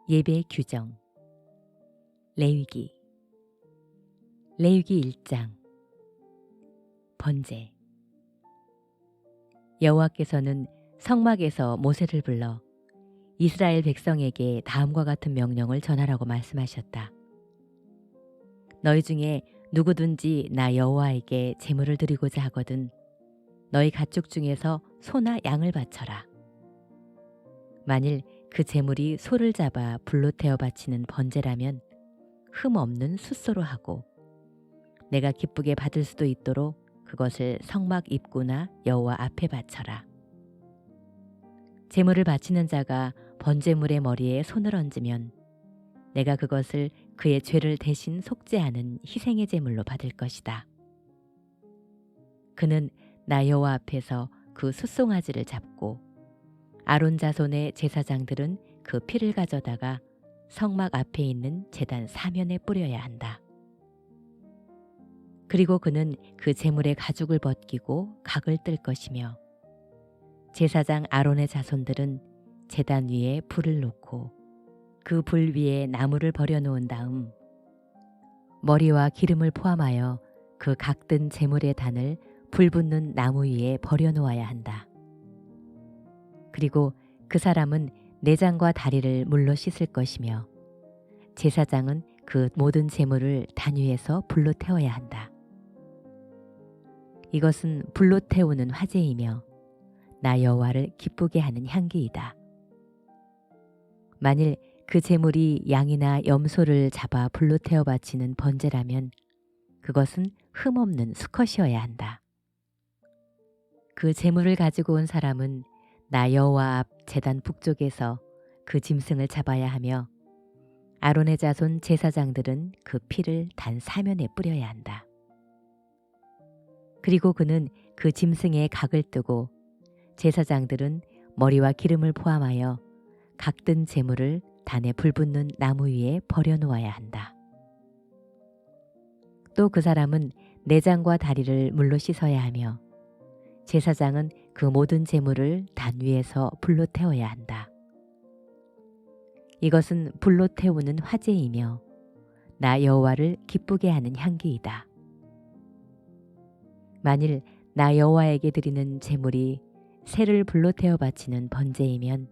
예배 규정. 레위기 1장. 번제. 여호와께서는 성막에서 모세를 불러 이스라엘 백성에게 다음과 같은 명령을 전하라고 말씀하셨다. 너희 중에 누구든지 나 여호와에게 제물을 드리고자 하거든 너희 가축 중에서 소나 양을 바쳐라. 만일 그 제물이 소를 잡아 불로 태워 바치는 번제라면 흠 없는 숫소로 하고 내가 기쁘게 받을 수도 있도록 그것을 성막 입구나 여호와 앞에 바쳐라. 제물을 바치는 자가 번제물의 머리에 손을 얹으면 내가 그것을 그의 죄를 대신 속죄하는 희생의 제물로 받을 것이다. 그는 나 여호와 앞에서 그 숫송아지를 잡고 아론 자손의 제사장들은 그 피를 가져다가 성막 앞에 있는 제단 사면에 뿌려야 한다. 그리고 그는 그 제물의 가죽을 벗기고 각을 뜰 것이며 제사장 아론의 자손들은 제단 위에 불을 놓고 그 불 위에 나무를 버려놓은 다음 머리와 기름을 포함하여 그 각든 제물의 단을 불 붙는 나무 위에 버려놓아야 한다. 그리고 그 사람은 내장과 다리를 물로 씻을 것이며 제사장은 그 모든 제물을 단 위에서 불로 태워야 한다. 이것은 불로 태우는 화제이며 나 여호와를 기쁘게 하는 향기이다. 만일 그 제물이 양이나 염소를 잡아 불로 태워 바치는 번제라면 그것은 흠없는 수컷이어야 한다. 그 제물을 가지고 온 사람은 나 여호와 앞 제단 북쪽에서 그 짐승을 잡아야 하며 아론의 자손 제사장들은 그 피를 단 사면에 뿌려야 한다. 그리고 그는 그 짐승의 각을 뜨고 제사장들은 머리와 기름을 포함하여 각든 제물을 단에 불 붙는 나무 위에 버려놓아야 한다. 또 그 사람은 내장과 다리를 물로 씻어야 하며 제사장은 그 모든 제물을 단 위에서 불로 태워야 한다. 이것은 불로 태우는 화제이며 나 여호와를 기쁘게 하는 향기이다. 만일 나 여호와에게 드리는 제물이 새를 불로 태워 바치는 번제이면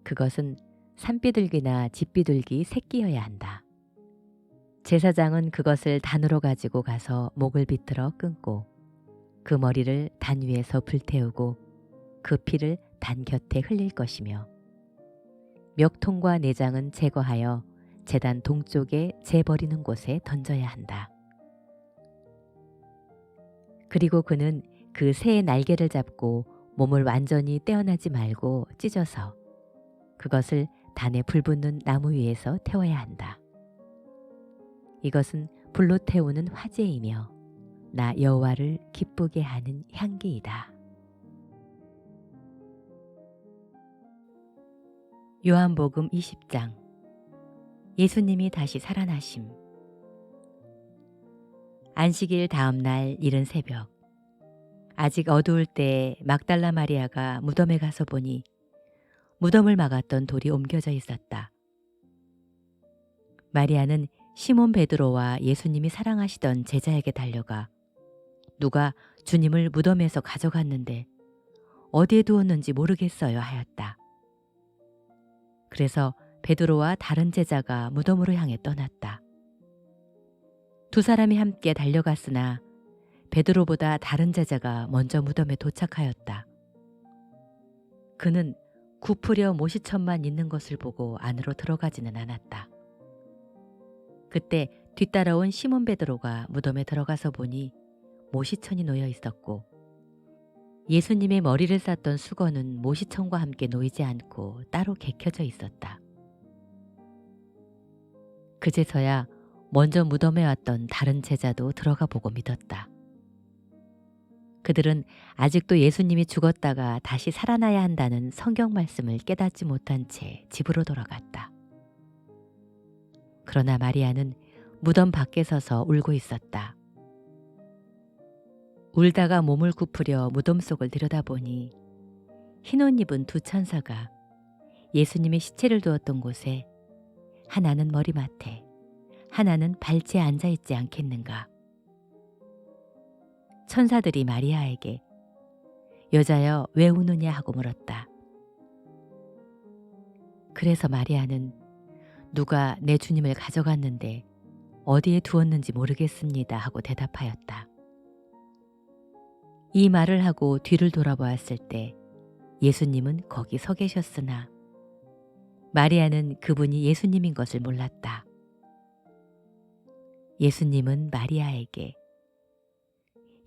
그것은 산비둘기나 집비둘기 새끼여야 한다. 제사장은 그것을 단으로 가지고 가서 목을 비틀어 끊고 그 머리를 단 위에서 불태우고 그 피를 단 곁에 흘릴 것이며 멱통과 내장은 제거하여 제단 동쪽에 재버리는 곳에 던져야 한다. 그리고 그는 그 새의 날개를 잡고 몸을 완전히 떼어나지 말고 찢어서 그것을 단에 불 붙는 나무 위에서 태워야 한다. 이것은 불로 태우는 화제이며 나 여호와를 기쁘게 하는 향기이다. 요한복음 20장. 예수님이 다시 살아나심. 안식일 다음 날 이른 새벽 아직 어두울 때 막달라 마리아가 무덤에 가서 보니 무덤을 막았던 돌이 옮겨져 있었다. 마리아는 시몬 베드로와 예수님이 사랑하시던 제자에게 달려가 누가 주님을 무덤에서 가져갔는데 어디에 두었는지 모르겠어요 하였다. 그래서 베드로와 다른 제자가 무덤으로 향해 떠났다. 두 사람이 함께 달려갔으나 베드로보다 다른 제자가 먼저 무덤에 도착하였다. 그는 굽으려 모시천만 있는 것을 보고 안으로 들어가지는 않았다. 그때 뒤따라온 시몬 베드로가 무덤에 들어가서 보니 모시천이 놓여 있었고 예수님의 머리를 쌌던 수건은 모시천과 함께 놓이지 않고 따로 개켜져 있었다. 그제서야 먼저 무덤에 왔던 다른 제자도 들어가 보고 믿었다. 그들은 아직도 예수님이 죽었다가 다시 살아나야 한다는 성경 말씀을 깨닫지 못한 채 집으로 돌아갔다. 그러나 마리아는 무덤 밖에 서서 울고 있었다. 울다가 몸을 굽으려 무덤 속을 들여다보니 흰 옷 입은 두 천사가 예수님의 시체를 두었던 곳에 하나는 머리맡에, 하나는 발치에 앉아 있지 않겠는가? 천사들이 마리아에게 여자여 왜 우느냐 하고 물었다. 그래서 마리아는 누가 내 주님을 가져갔는데 어디에 두었는지 모르겠습니다 하고 대답하였다. 이 말을 하고 뒤를 돌아보았을 때 예수님은 거기 서 계셨으나 마리아는 그분이 예수님인 것을 몰랐다. 예수님은 마리아에게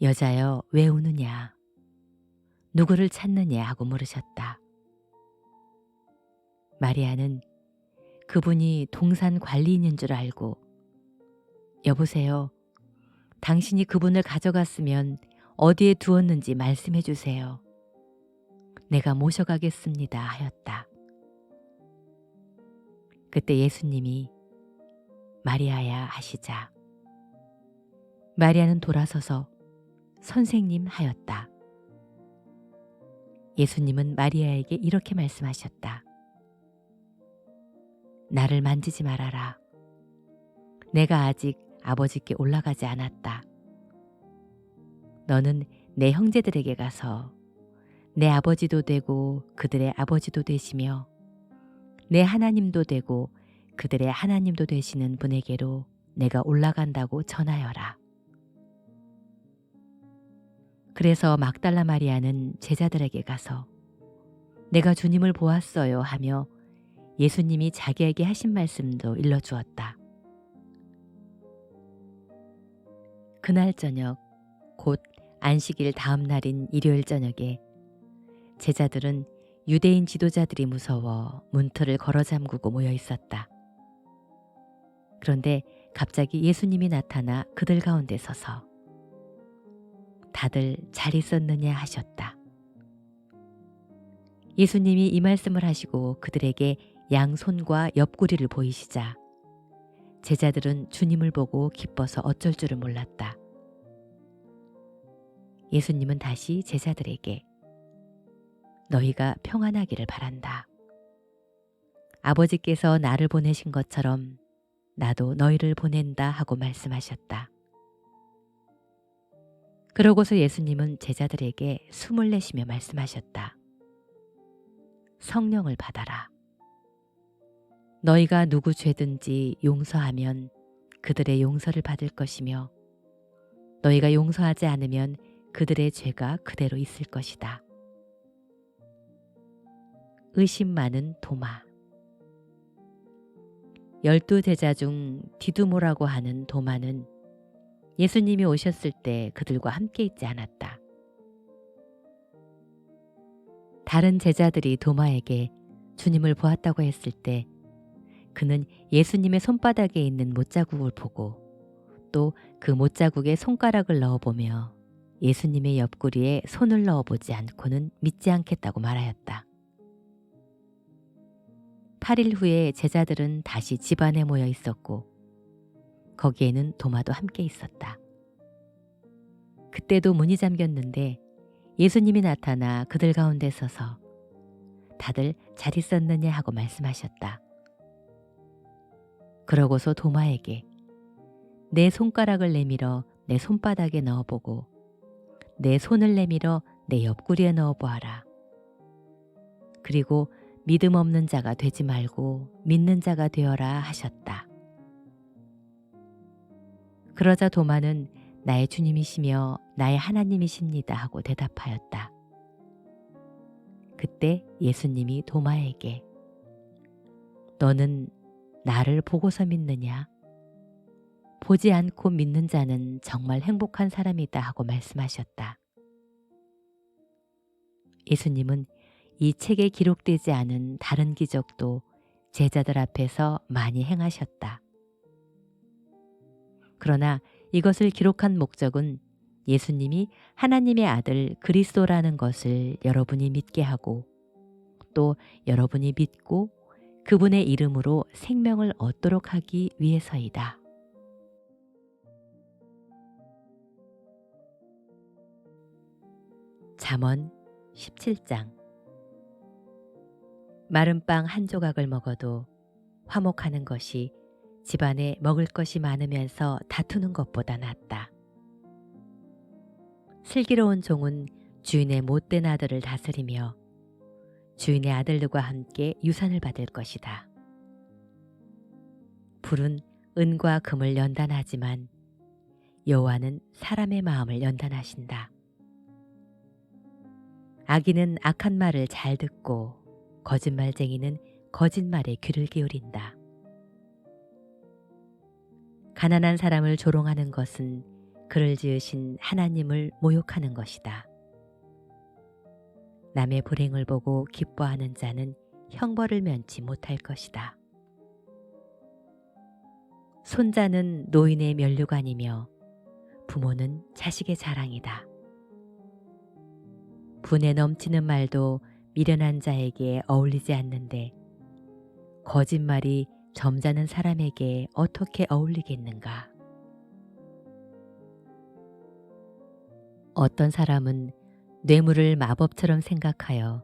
여자여 왜 우느냐? 누구를 찾느냐 하고 물으셨다. 마리아는 그분이 동산 관리인인 줄 알고 여보세요. 당신이 그분을 가져갔으면 어디에 두었는지 말씀해 주세요. 내가 모셔가겠습니다 하였다. 그때 예수님이 마리아야 하시자 마리아는 돌아서서 선생님 하였다. 예수님은 마리아에게 이렇게 말씀하셨다. 나를 만지지 말아라. 내가 아직 아버지께 올라가지 않았다. 너는 내 형제들에게 가서 내 아버지도 되고 그들의 아버지도 되시며 내 하나님도 되고 그들의 하나님도 되시는 분에게로 내가 올라간다고 전하여라. 그래서 막달라 마리아는 제자들에게 가서 내가 주님을 보았어요 하며 예수님이 자기에게 하신 말씀도 일러주었다. 그날 저녁 곧 안식일 다음 날인 일요일 저녁에 제자들은 유대인 지도자들이 무서워 문틀을 걸어 잠그고 모여 있었다. 그런데 갑자기 예수님이 나타나 그들 가운데 서서 다들 잘 있었느냐 하셨다. 예수님이 이 말씀을 하시고 그들에게 양손과 옆구리를 보이시자 제자들은 주님을 보고 기뻐서 어쩔 줄을 몰랐다. 예수님은 다시 제자들에게 너희가 평안하기를 바란다. 아버지께서 나를 보내신 것처럼 나도 너희를 보낸다 하고 말씀하셨다. 그러고서 예수님은 제자들에게 숨을 내쉬며 말씀하셨다. 성령을 받아라. 너희가 누구 죄든지 용서하면 그들의 용서를 받을 것이며 너희가 용서하지 않으면 그들의 죄가 그대로 있을 것이다. 의심 많은 도마. 12제자 중 디두모라고 하는 도마는 예수님이 오셨을 때 그들과 함께 있지 않았다. 다른 제자들이 도마에게 주님을 보았다고 했을 때 그는 예수님의 손바닥에 있는 못자국을 보고 또 그 못자국에 손가락을 넣어보며 예수님의 옆구리에 손을 넣어보지 않고는 믿지 않겠다고 말하였다. 8일 후에 제자들은 다시 집안에 모여 있었고 거기에는 도마도 함께 있었다. 그때도 문이 잠겼는데 예수님이 나타나 그들 가운데 서서 다들 잘 있었느냐 하고 말씀하셨다. 그러고서 도마에게 내 손가락을 내밀어 내 손바닥에 넣어보고 내 손을 내밀어 내 옆구리에 넣어보아라. 그리고 믿음 없는 자가 되지 말고 믿는 자가 되어라 하셨다. 그러자 도마는 나의 주님이시며 나의 하나님이십니다 하고 대답하였다. 그때 예수님이 도마에게 너는 나를 보고서 믿느냐? 보지 않고 믿는 자는 정말 행복한 사람이다 하고 말씀하셨다. 예수님은 이 책에 기록되지 않은 다른 기적도 제자들 앞에서 많이 행하셨다. 그러나 이것을 기록한 목적은 예수님이 하나님의 아들 그리스도라는 것을 여러분이 믿게 하고 또 여러분이 믿고 그분의 이름으로 생명을 얻도록 하기 위해서이다. 잠언 17장. 마른 빵 한 조각을 먹어도 화목하는 것이 집안에 먹을 것이 많으면서 다투는 것보다 낫다. 슬기로운 종은 주인의 못된 아들을 다스리며 주인의 아들들과 함께 유산을 받을 것이다. 불은 은과 금을 연단하지만 여호와는 사람의 마음을 연단하신다. 악인은 악한 말을 잘 듣고 거짓말쟁이는 거짓말에 귀를 기울인다. 가난한 사람을 조롱하는 것은 그를 지으신 하나님을 모욕하는 것이다. 남의 불행을 보고 기뻐하는 자는 형벌을 면치 못할 것이다. 손자는 노인의 면류관이며 부모는 자식의 자랑이다. 분에 넘치는 말도 미련한 자에게 어울리지 않는데 거짓말이 점잖은 사람에게 어떻게 어울리겠는가? 어떤 사람은 뇌물을 마법처럼 생각하여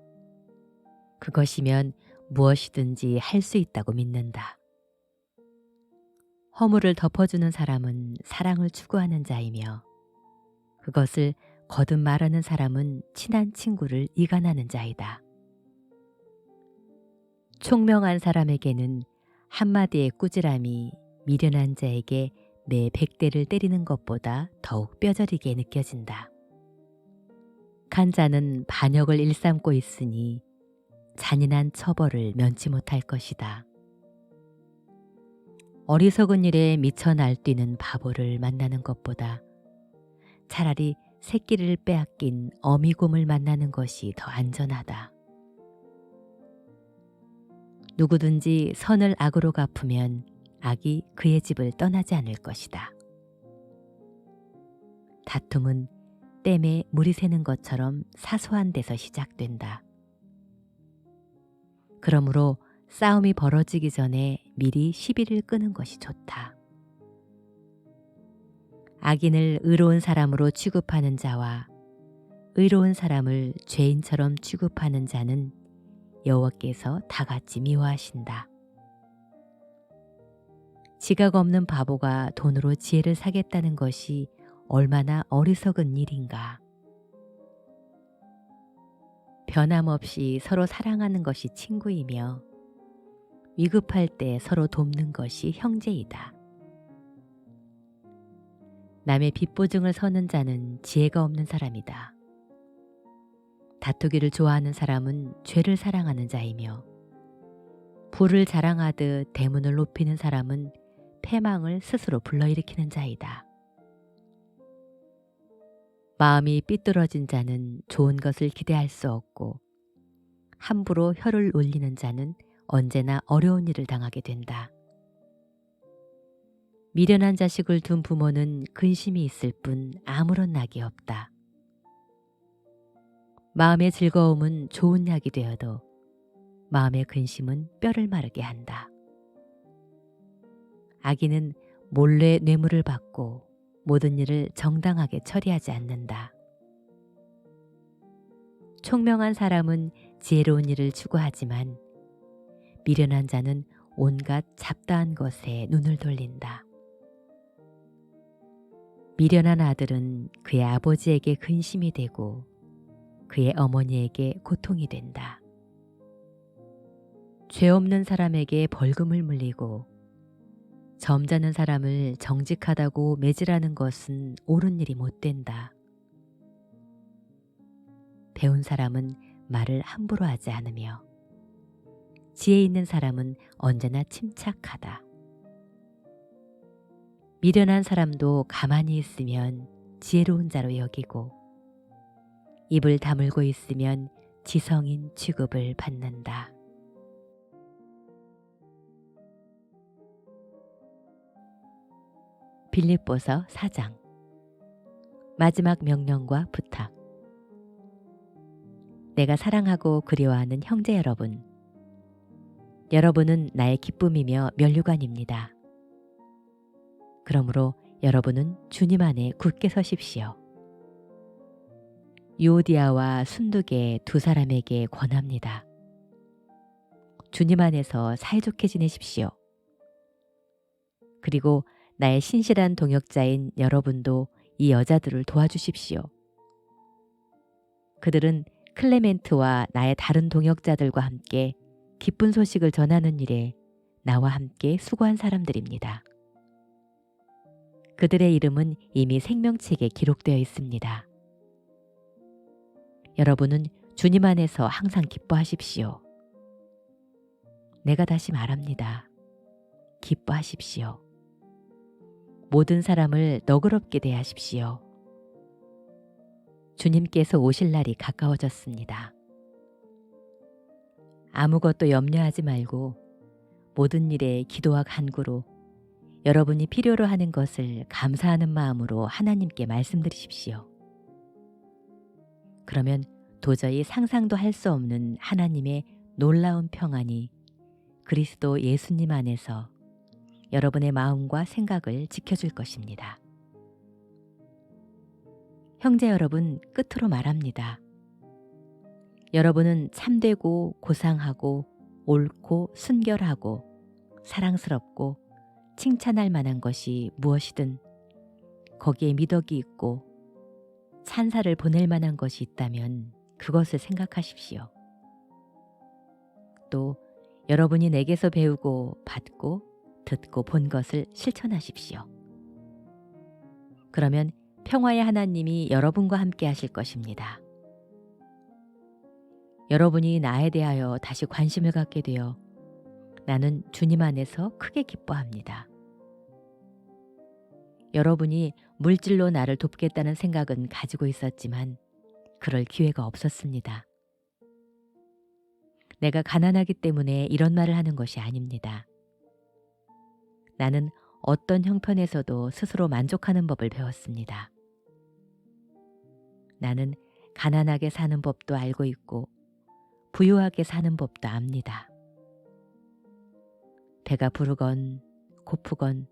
그것이면 무엇이든지 할 수 있다고 믿는다. 허물을 덮어주는 사람은 사랑을 추구하는 자이며 그것을 거듭 말하는 사람은 친한 친구를 이간하는 자이다. 총명한 사람에게는 한마디의 꾸지람이 미련한 자에게 매 100대를 때리는 것보다 더욱 뼈저리게 느껴진다. 간자는 반역을 일삼고 있으니 잔인한 처벌을 면치 못할 것이다. 어리석은 일에 미쳐 날뛰는 바보를 만나는 것보다 차라리 새끼를 빼앗긴 어미곰을 만나는 것이 더 안전하다. 누구든지 선을 악으로 갚으면 악이 그의 집을 떠나지 않을 것이다. 다툼은 댐에 물이 새는 것처럼 사소한 데서 시작된다. 그러므로 싸움이 벌어지기 전에 미리 시비를 끄는 것이 좋다. 악인을 의로운 사람으로 취급하는 자와 의로운 사람을 죄인처럼 취급하는 자는 여호와께서 다 같이 미워하신다. 지각 없는 바보가 돈으로 지혜를 사겠다는 것이 얼마나 어리석은 일인가. 변함없이 서로 사랑하는 것이 친구이며 위급할 때 서로 돕는 것이 형제이다. 남의 빚보증을 서는 자는 지혜가 없는 사람이다. 다투기를 좋아하는 사람은 죄를 사랑하는 자이며 부를 자랑하듯 대문을 높이는 사람은 패망을 스스로 불러일으키는 자이다. 마음이 삐뚤어진 자는 좋은 것을 기대할 수 없고 함부로 혀를 올리는 자는 언제나 어려운 일을 당하게 된다. 미련한 자식을 둔 부모는 근심이 있을 뿐 아무런 낙이 없다. 마음의 즐거움은 좋은 약이 되어도 마음의 근심은 뼈를 마르게 한다. 악인은 몰래 뇌물을 받고 모든 일을 정당하게 처리하지 않는다. 총명한 사람은 지혜로운 일을 추구하지만 미련한 자는 온갖 잡다한 것에 눈을 돌린다. 미련한 아들은 그의 아버지에게 근심이 되고 그의 어머니에게 고통이 된다. 죄 없는 사람에게 벌금을 물리고 점잖은 사람을 정직하다고 매질하는 것은 옳은 일이 못 된다. 배운 사람은 말을 함부로 하지 않으며 지혜 있는 사람은 언제나 침착하다. 미련한 사람도 가만히 있으면 지혜로운 자로 여기고 입을 다물고 있으면 지성인 취급을 받는다. 빌립보서 4장 마지막 명령과 부탁. 내가 사랑하고 그리워하는 형제 여러분, 여러분은 나의 기쁨이며 면류관입니다. 그러므로 여러분은 주님 안에 굳게 서십시오. 유오디아와 순두계 두 사람에게 권합니다. 주님 안에서 사이좋게 지내십시오. 그리고 나의 신실한 동역자인 여러분도 이 여자들을 도와주십시오. 그들은 클레멘트와 나의 다른 동역자들과 함께 기쁜 소식을 전하는 일에 나와 함께 수고한 사람들입니다. 그들의 이름은 이미 생명책에 기록되어 있습니다. 여러분은 주님 안에서 항상 기뻐하십시오. 내가 다시 말합니다. 기뻐하십시오. 모든 사람을 너그럽게 대하십시오. 주님께서 오실 날이 가까워졌습니다. 아무것도 염려하지 말고 모든 일에 기도와 간구로 여러분이 필요로 하는 것을 감사하는 마음으로 하나님께 말씀드리십시오. 그러면 도저히 상상도 할 수 없는 하나님의 놀라운 평안이 그리스도 예수님 안에서 여러분의 마음과 생각을 지켜줄 것입니다. 형제 여러분, 끝으로 말합니다. 여러분은 참되고 고상하고 옳고 순결하고 사랑스럽고 칭찬할 만한 것이 무엇이든 거기에 미덕이 있고 찬사를 보낼 만한 것이 있다면 그것을 생각하십시오. 또 여러분이 내게서 배우고 받고 듣고 본 것을 실천하십시오. 그러면 평화의 하나님이 여러분과 함께 하실 것입니다. 여러분이 나에 대하여 다시 관심을 갖게 되어 나는 주님 안에서 크게 기뻐합니다. 여러분이 물질로 나를 돕겠다는 생각은 가지고 있었지만 그럴 기회가 없었습니다. 내가 가난하기 때문에 이런 말을 하는 것이 아닙니다. 나는 어떤 형편에서도 스스로 만족하는 법을 배웠습니다. 나는 가난하게 사는 법도 알고 있고 부유하게 사는 법도 압니다. 배가 부르건 고프건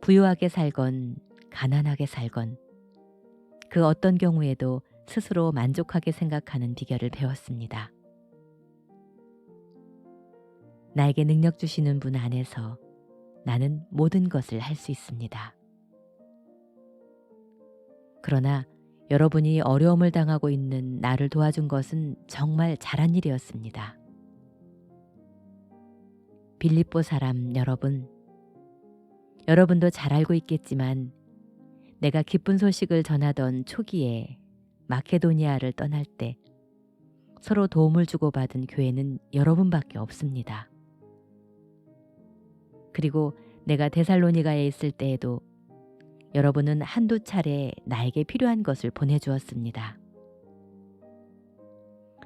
부유하게 살건 가난하게 살건 그 어떤 경우에도 스스로 만족하게 생각하는 비결을 배웠습니다. 나에게 능력 주시는 분 안에서 나는 모든 것을 할 수 있습니다. 그러나 여러분이 어려움을 당하고 있는 나를 도와준 것은 정말 잘한 일이었습니다. 빌립보 사람 여러분, 여러분도 잘 알고 있겠지만 내가 기쁜 소식을 전하던 초기에 마케도니아를 떠날 때 서로 도움을 주고받은 교회는 여러분밖에 없습니다. 그리고 내가 데살로니가에 있을 때에도 여러분은 한두 차례 나에게 필요한 것을 보내주었습니다.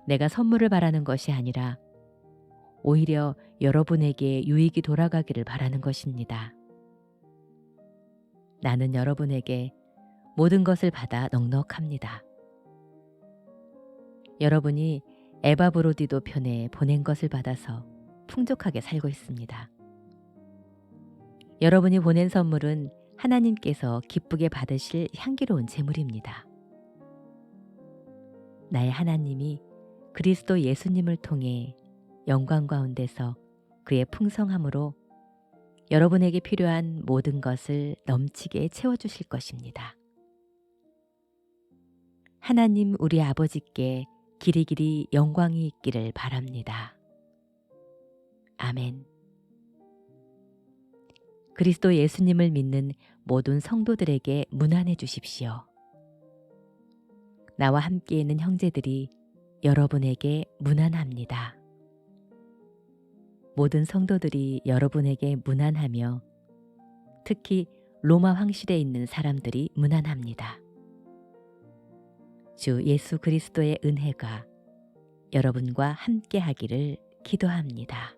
내가 선물을 바라는 것이 아니라 오히려 여러분에게 유익이 돌아가기를 바라는 것입니다. 나는 여러분에게 모든 것을 받아 넉넉합니다. 여러분이 에바브로디도 편에 보낸 것을 받아서 풍족하게 살고 있습니다. 여러분이 보낸 선물은 하나님께서 기쁘게 받으실 향기로운 제물입니다. 나의 하나님이 그리스도 예수님을 통해 영광 가운데서 그의 풍성함으로 여러분에게 필요한 모든 것을 넘치게 채워주실 것입니다. 하나님 우리 아버지께 길이길이 영광이 있기를 바랍니다. 아멘. 그리스도 예수님을 믿는 모든 성도들에게 문안해 주십시오. 나와 함께 있는 형제들이 여러분에게 문안합니다. 모든 성도들이 여러분에게 문안하며 특히 로마 황실에 있는 사람들이 문안합니다. 주 예수 그리스도의 은혜가 여러분과 함께 하기를 기도합니다.